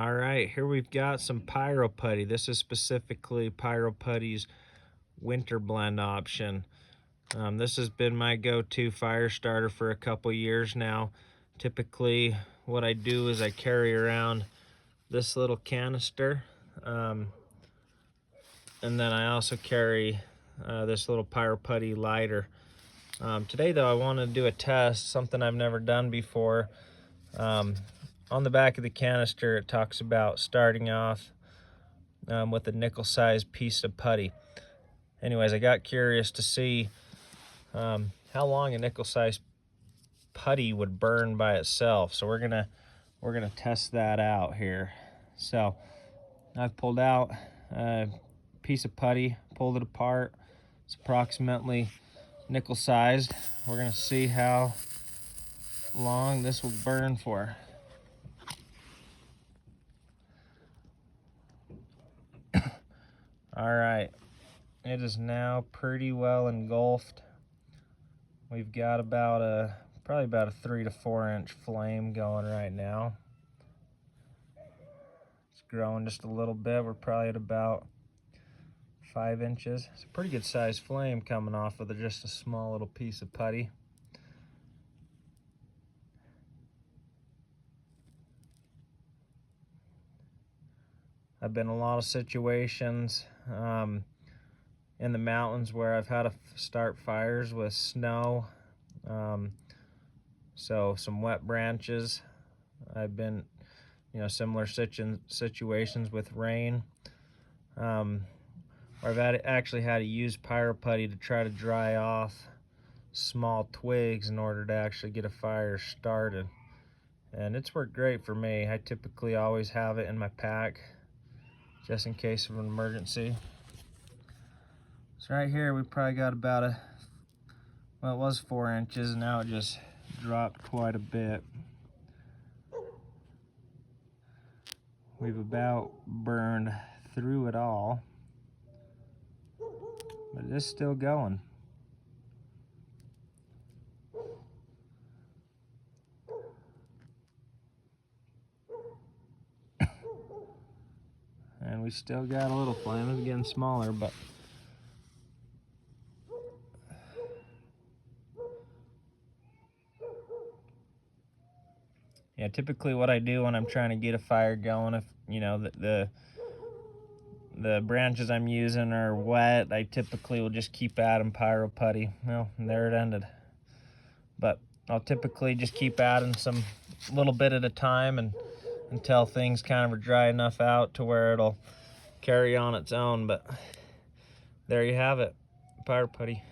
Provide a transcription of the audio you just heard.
All right, here we've got some Pyro Putty. This is specifically Pyro Putty's winter blend option. This has been my go-to fire starter for a couple years now. Typically, what I do is I carry around this little canister, and then I also carry this little Pyro Putty lighter. Today, though, I want to do a test, something I've never done before. On the back of the canister, it talks about starting off with a nickel-sized piece of putty. Anyways, I got curious to see how long a nickel-sized putty would burn by itself. So we're gonna test that out here. So I've pulled out a piece of putty, pulled it apart. It's approximately nickel-sized. We're gonna see how long this will burn for. All right, it is now pretty well engulfed. We've got probably about a 3 to 4 inch flame going right now. It's growing just a little bit. We're probably at about 5 inches. It's a pretty good sized flame coming off of just a small little piece of putty. I've been in a lot of situations in the mountains where I've had to start fires with snow, so some wet branches. I've been, similar situations with rain. I've actually had to use Pyro Putty to try to dry off small twigs in order to actually get a fire started. And it's worked great for me. I typically always have it in my pack just in case of an emergency. So right here we probably got about well, it was 4 inches, and now it just dropped quite a bit. We've about burned through it all, but it is still going. And we still got a little flame. It's getting smaller, but yeah, typically what I do when I'm trying to get a fire going, if the branches I'm using are wet, I typically will just keep adding Pyro Putty. Well, there it ended. But I'll typically just keep adding some little bit at a time until things kind of are dry enough out to where it'll carry on its own. But there you have it, Pyro Putty.